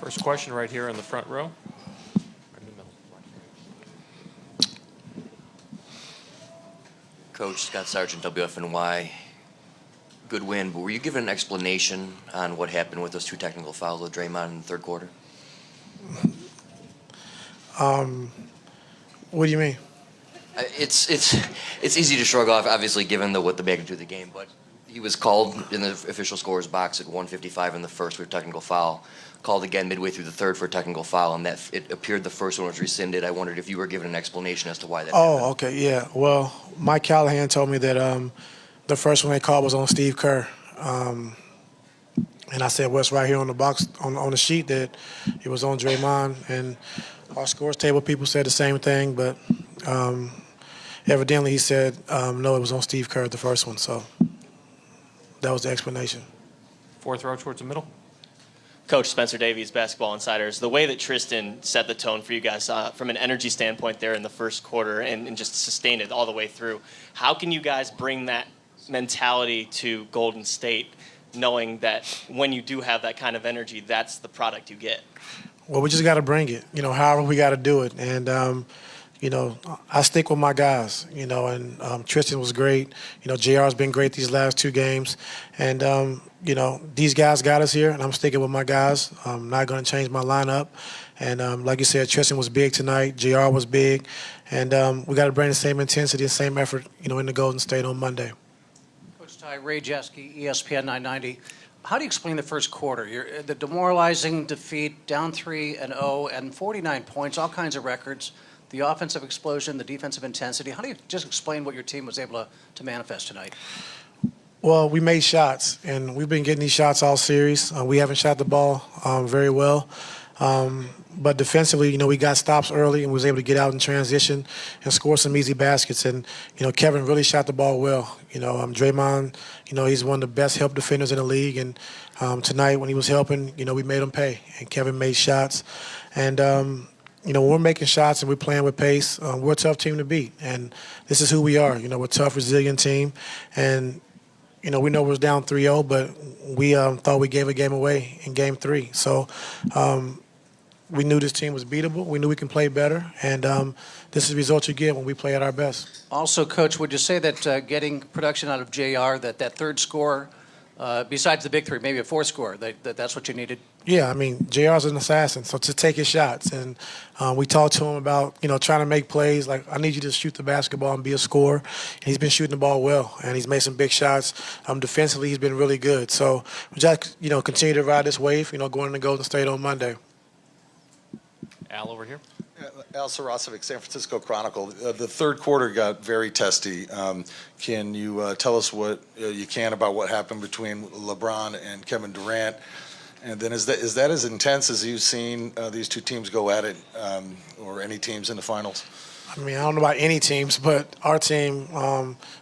First question right here in the front row. Right in the middle. Coach Scott Sargent, WFNY. Good win, but were you given an explanation on what happened with those two technical fouls with Draymond in the third quarter? What do you mean? It's easy to shrug off, obviously, given what the magnitude of the game, but he was called in the official scorer's box at 1:55 in the first for a technical foul, called again midway through the third for a technical foul, and that it appeared the first one was rescinded. I wondered if you were given an explanation as to why that happened. Oh, okay, yeah. Well, Mike Callahan told me that the first one they called was on Steve Kerr. And I said, well, it's right here on the box, on the sheet that it was on Draymond. And our scores table people said the same thing, but evidently he said, no, it was on Steve Kerr, the first one. So that was the explanation. Fourth row towards the middle. Coach Spencer Davies, Basketball Insiders. The way that Tristan set the tone for you guys from an energy standpoint there in the first quarter and just sustained it all the way through, how can you guys bring that mentality to Golden State, knowing that when you do have that kind of energy, that's the product you get? Well, we just got to bring it, however we got to do it. And, I stick with my guys, and Tristan was great. JR's been great these last two games. And, these guys got us here, and I'm sticking with my guys. I'm not going to change my lineup. And like you said, Tristan was big tonight. JR was big. And we got to bring the same intensity and same effort, in the Golden State on Monday. Coach Ty, Ray Jeske, ESPN 990. How do you explain the first quarter? The demoralizing defeat, down 3-0, and 49 points, all kinds of records, the offensive explosion, the defensive intensity. How do you just explain what your team was able to manifest tonight? Well, we made shots, and we've been getting these shots all series. We haven't shot the ball very well. But defensively, we got stops early and was able to get out in transition and score some easy baskets. And, Kevin really shot the ball well. Draymond, he's one of the best help defenders in the league. And tonight when he was helping, we made him pay. And Kevin made shots. And, when we're making shots and we're playing with pace, we're a tough team to beat. And this is who we are. We're a tough, resilient team. And, we know we're down 3-0, but we thought we gave a game away in Game 3. So we knew this team was beatable. We knew we can play better. And this is the result you get when we play at our best. Also, Coach, would you say that getting production out of JR, that third score, besides the big three, maybe a fourth score, that's what you needed? Yeah, JR's an assassin, so to take his shots. And we talked to him about, trying to make plays. Like, I need you to shoot the basketball and be a scorer. And he's been shooting the ball well, and he's made some big shots. Defensively, he's been really good. So we just, continue to ride this wave, going into Golden State on Monday. Al over here. Al Sarasovic, San Francisco Chronicle. The third quarter got very testy. Can you tell us what you can about what happened between LeBron and Kevin Durant? And then is that as intense as you've seen these two teams go at it, or any teams in the finals? I don't know about any teams, but our team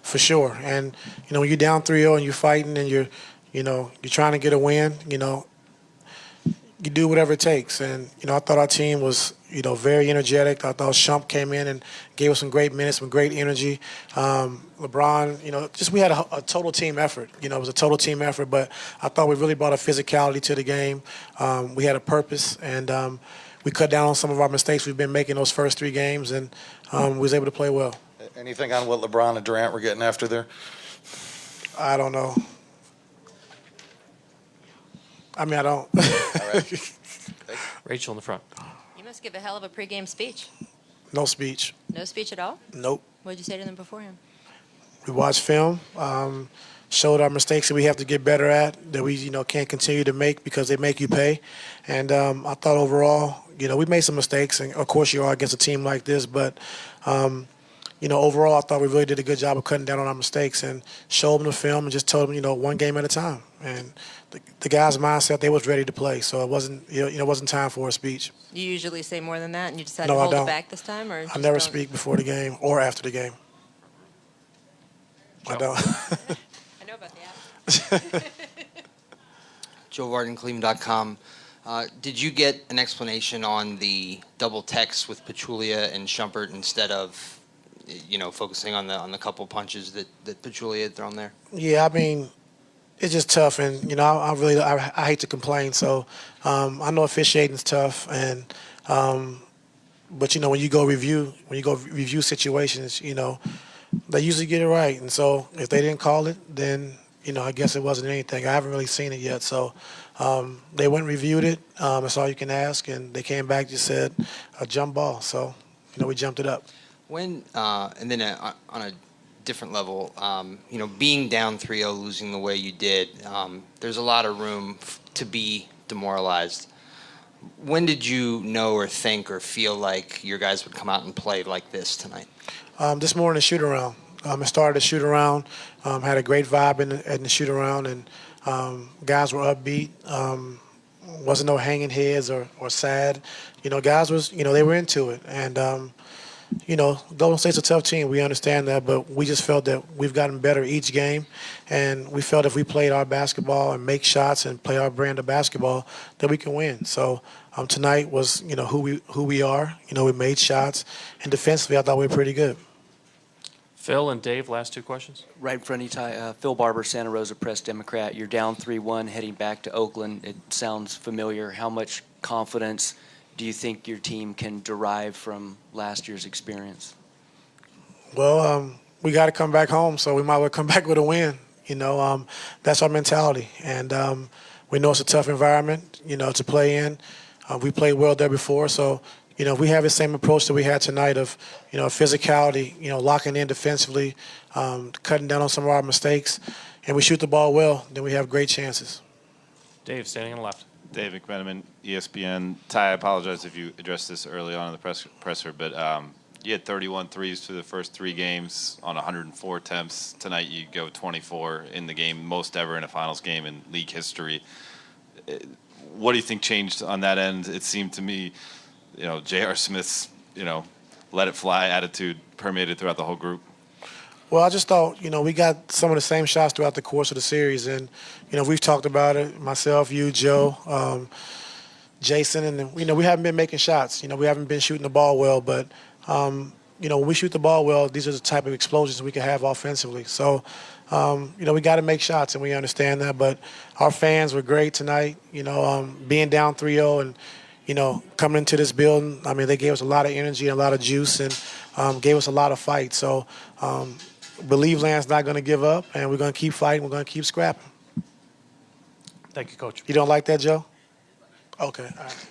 for sure. And when you're down 3-0 and you're fighting and you're trying to get a win, you do whatever it takes. And, I thought our team was, very energetic. I thought Shump came in and gave us some great minutes, some great energy. LeBron, we had a total team effort. It was a total team effort, but I thought we really brought a physicality to the game. We had a purpose, and we cut down on some of our mistakes we've been making those first three games, and we was able to play well. Anything on what LeBron and Durant were getting after there? I don't know. I don't. All right. Rachel in the front. You must give a hell of a pregame speech. No speech. No speech at all? Nope. What did you say to them beforehand? We watched film, showed our mistakes that we have to get better at, that we can't continue to make because they make you pay. And I thought overall, we made some mistakes, and of course you are against a team like this, but overall I thought we really did a good job of cutting down on our mistakes and showed them the film and just told them, one game at a time. And the guys' mindset, they was ready to play, so it wasn't time for a speech. You usually say more than that, and you decided No, to I hold don't. it back this time? Or I never speak before the game or after the game. Joe. I don't. I know about the app. Joe Varden, Cleveland.com. Did you get an explanation on the double text with Pachulia and Shumpert instead of, focusing on the couple punches that Pachulia had thrown there? Yeah, it's just tough, and I hate to complain. So I know officiating's tough, and but when you go review situations, they usually get it right. And so if they didn't call it, then I guess it wasn't anything. I haven't really seen it yet, so they went and reviewed it. That's all you can ask, and they came back just said a jump ball. So we jumped it up. When and then on a different level, being down 3-0, losing the way you did, there's a lot of room to be demoralized. When did you know or think or feel like your guys would come out and play like this tonight? This morning, shoot around. It started to shoot around. Had a great vibe in the shoot around, and guys were upbeat. Wasn't no hanging heads or sad. Guys was they were into it, and Golden State's a tough team. We understand that, but we just felt that we've gotten better each game, and we felt if we played our basketball and make shots and play our brand of basketball, that we can win. So tonight was who we are. We made shots, and defensively, I thought we were pretty good. Phil and Dave, last two questions. Right in front of you, Ty. Phil Barber, Santa Rosa Press Democrat. You're down 3-1 heading back to Oakland. It sounds familiar. How much confidence do you think your team can derive from last year's experience? Well, we got to come back home, so we might well come back with a win. That's our mentality, and we know it's a tough environment, to play in. We played well there before, so we have the same approach that we had tonight of, physicality, locking in defensively, cutting down on some of our mistakes, and we shoot the ball well, then we have great chances. Dave, standing on the left. Dave McMenamin, ESPN. Ty, I apologize if you addressed this early on in the presser, but you had 31 threes through the first three games on 104 attempts. Tonight you go 24 in the game, most ever in a finals game in league history. What do you think changed on that end? It seemed to me, J.R. Smith's, let it fly attitude permeated throughout the whole group. Well, I just thought, we got some of the same shots throughout the course of the series. And, we've talked about it, myself, you, Joe, Jason. And, we haven't been making shots. We haven't been shooting the ball well. But, when we shoot the ball well, these are the type of explosions we can have offensively. So, we got to make shots, and we understand that. But our fans were great tonight, being down 3-0 and, coming into this building. I mean, they gave us a lot of energy and a lot of juice and gave us a lot of fight. So, believe Land's not going to give up, and we're going to keep fighting. We're going to keep scrapping. Thank you, Coach. You don't like that, Joe? Okay. All right.